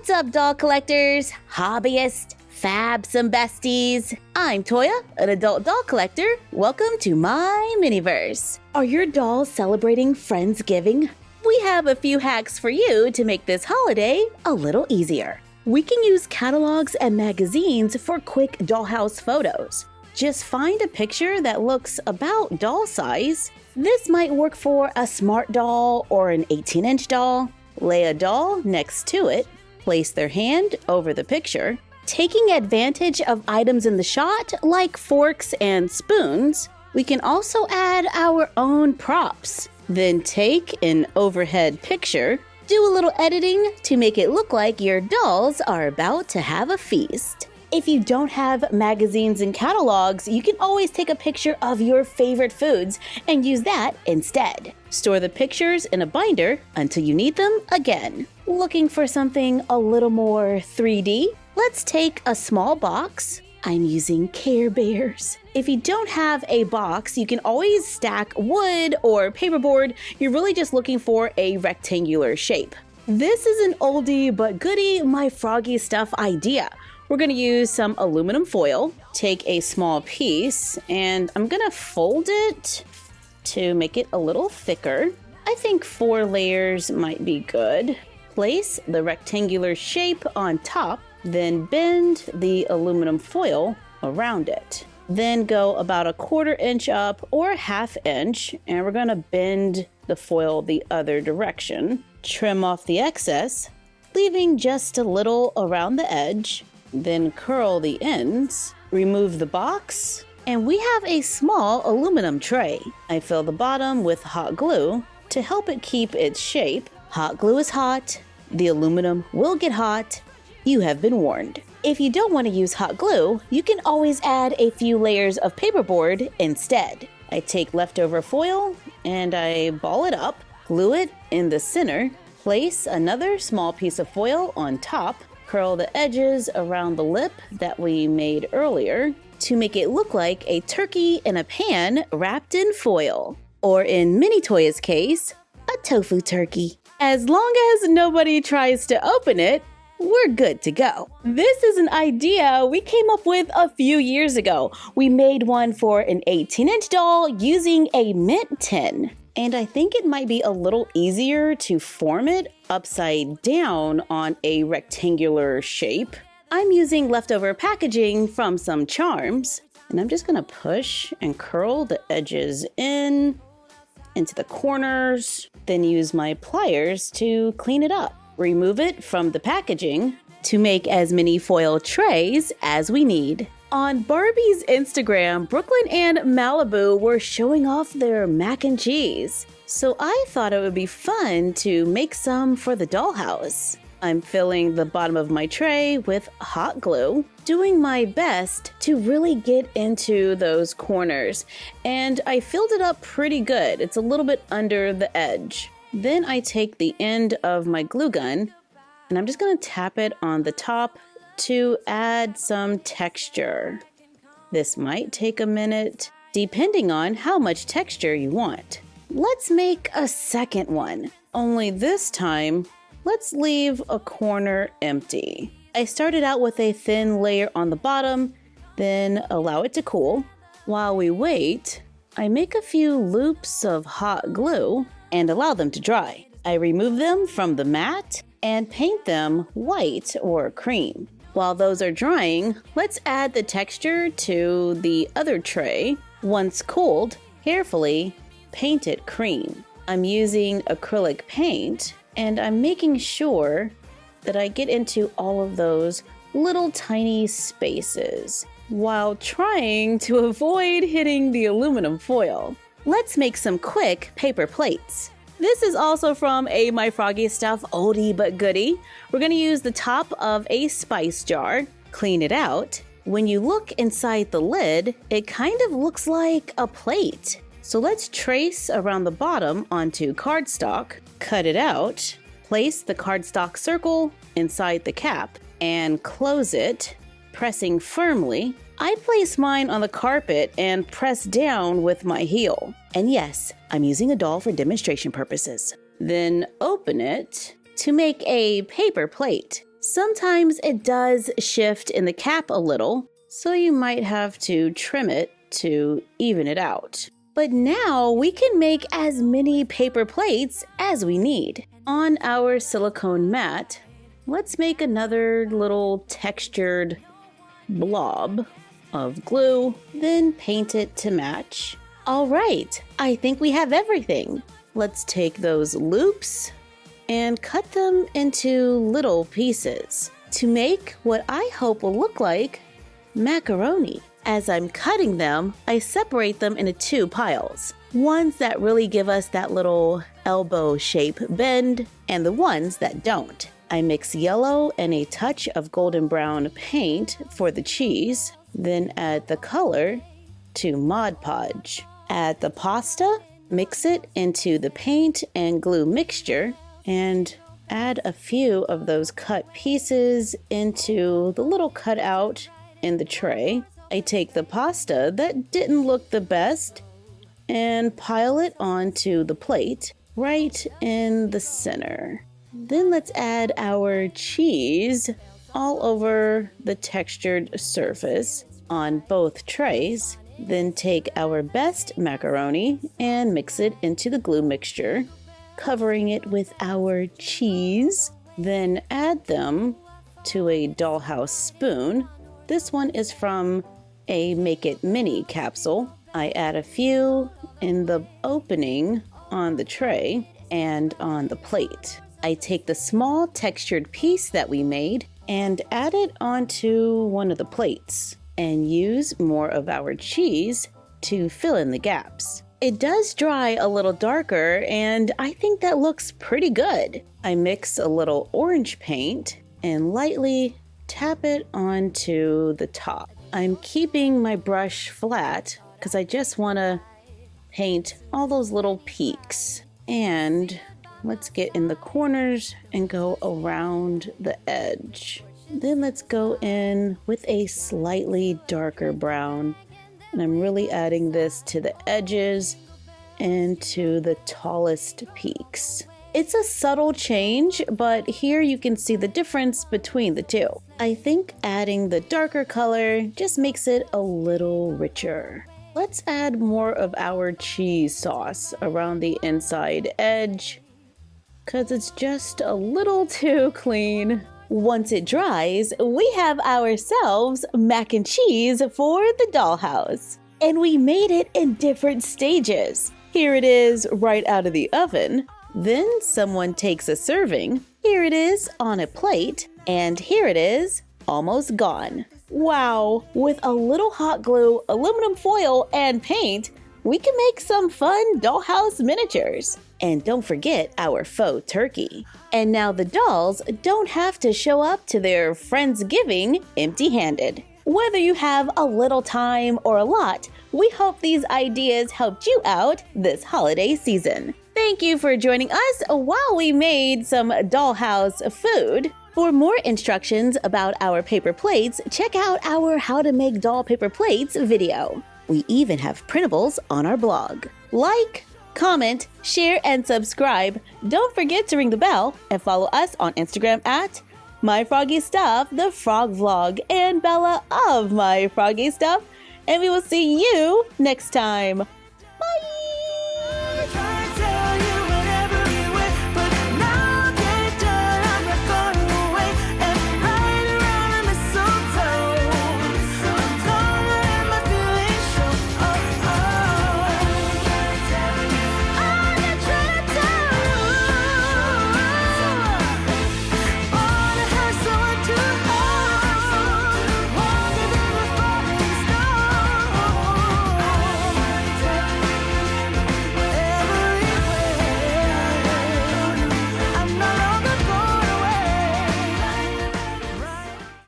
What's up, doll collectors, hobbyists, fabsome besties? I'm Toya, an adult doll collector. Welcome to my miniverse. Are your dolls celebrating Friendsgiving? We have a few hacks for you to make this holiday a little easier. We can use catalogs and magazines for quick dollhouse photos. Just find a picture that looks about doll size. This might work for a smart doll or an 18-inch doll. Lay a doll next to it. Place their hand over the picture. Taking advantage of items in the shot like forks and spoons, we can also add our own props. Then take an overhead picture. Do a little editing to make it look like your dolls are about to have a feast. If you don't have magazines and catalogs, you can always take a picture of your favorite foods and use that instead. Store the pictures in a binder until you need them again. Looking for something a little more 3D? Let's take a small box. I'm using Care Bears. If you don't have a box, you can always stack wood or paperboard. You're really just looking for a rectangular shape. This is an oldie but goodie MyFroggyStuff idea. We're going to use some aluminum foil, take a small piece, and I'm going to fold it to make it a little thicker. I think 4 layers might be good. Place the rectangular shape on top, then bend the aluminum foil around it. Then go about 1/4 inch up or 1/2 inch, and we're going to bend the foil the other direction. Trim off the excess, leaving just a little around the edge. Then curl the ends, remove the box, and we have a small aluminum tray. I fill the bottom with hot glue to help it keep its shape. Hot glue is hot. The aluminum will get hot. You have been warned. If you don't want to use hot glue, you can always add a few layers of paperboard instead. I take leftover foil and I ball it up, glue it in the center, place another small piece of foil on top, curl the edges around the lip that we made earlier to make it look like a turkey in a pan wrapped in foil. Or in Mini Toya's case, a tofu turkey. As long as nobody tries to open it, we're good to go. This is an idea we came up with a few years ago. We made one for an 18-inch doll using a mint tin. And I think it might be a little easier to form it upside down on a rectangular shape. I'm using leftover packaging from some charms, and I'm just gonna push and curl the edges into the corners, then use my pliers to clean it up. Remove it from the packaging to make as many foil trays as we need. On Barbie's Instagram, Brooklyn and Malibu were showing off their mac and cheese. So I thought it would be fun to make some for the dollhouse. I'm filling the bottom of my tray with hot glue, doing my best to really get into those corners. And I filled it up pretty good. It's a little bit under the edge. Then I take the end of my glue gun and I'm just gonna tap it on the top to add some texture. This might take a minute, depending on how much texture you want. Let's make a second one, only this time, let's leave a corner empty. I started out with a thin layer on the bottom, then allow it to cool. While we wait, I make a few loops of hot glue and allow them to dry. I remove them from the mat and paint them white or cream. While those are drying, let's add the texture to the other tray. Once cooled, carefully paint it cream. I'm using acrylic paint and I'm making sure that I get into all of those little tiny spaces while trying to avoid hitting the aluminum foil. Let's make some quick paper plates. This is also from a MyFroggyStuff oldie but goodie. We're going to use the top of a spice jar, clean it out. When you look inside the lid, it kind of looks like a plate. So let's trace around the bottom onto cardstock, cut it out, place the cardstock circle inside the cap, and close it, pressing firmly. I place mine on the carpet and press down with my heel. And yes, I'm using a doll for demonstration purposes. Then open it to make a paper plate. Sometimes it does shift in the cap a little, so you might have to trim it to even it out. But now we can make as many paper plates as we need. On our silicone mat, let's make another little textured blob of glue, then paint it to match. All right, I think we have everything. Let's take those loops and cut them into little pieces to make what I hope will look like macaroni. As I'm cutting them, I separate them into two piles. Ones that really give us that little elbow shape bend, and the ones that don't. I mix yellow and a touch of golden brown paint for the cheese, then add the color to Mod Podge. Add the pasta, mix it into the paint and glue mixture, and add a few of those cut pieces into the little cutout in the tray. I take the pasta that didn't look the best and pile it onto the plate right in the center. Then let's add our cheese all over the textured surface on both trays. Then take our best macaroni and mix it into the glue mixture, covering it with our cheese. Then add them to a Dollhouse spoon. This one is from a Make It Mini capsule. I add a few in the opening on the tray and on the plate. I take the small textured piece that we made and add it onto one of the plates and use more of our cheese to fill in the gaps. It does dry a little darker and I think that looks pretty good. I mix a little orange paint and lightly tap it onto the top. I'm keeping my brush flat because I just want to paint all those little peaks. And let's get in the corners and go around the edge. Then let's go in with a slightly darker brown. And I'm really adding this to the edges and to the tallest peaks. It's a subtle change, but here you can see the difference between the two. I think adding the darker color just makes it a little richer. Let's add more of our cheese sauce around the inside edge, because it's just a little too clean. Once it dries, we have ourselves mac and cheese for the Dollhouse. And we made it in different stages. Here it is right out of the oven. Then someone takes a serving. Here it is on a plate. And here it is almost gone. Wow, with a little hot glue, aluminum foil, and paint, we can make some fun Dollhouse miniatures. And don't forget our faux turkey. And now the dolls don't have to show up to their Friendsgiving empty-handed. Whether you have a little time or a lot, we hope these ideas helped you out this holiday season. Thank you for joining us while we made some Dollhouse food. For more instructions about our paper plates, check out our How to Make Doll Paper Plates video. We even have printables on our blog. Like, comment, share, and subscribe. Don't forget to ring the bell and follow us on Instagram at MyFroggyStuff, the Frog Vlog, and Bella of MyFroggyStuff. And we will see you next time.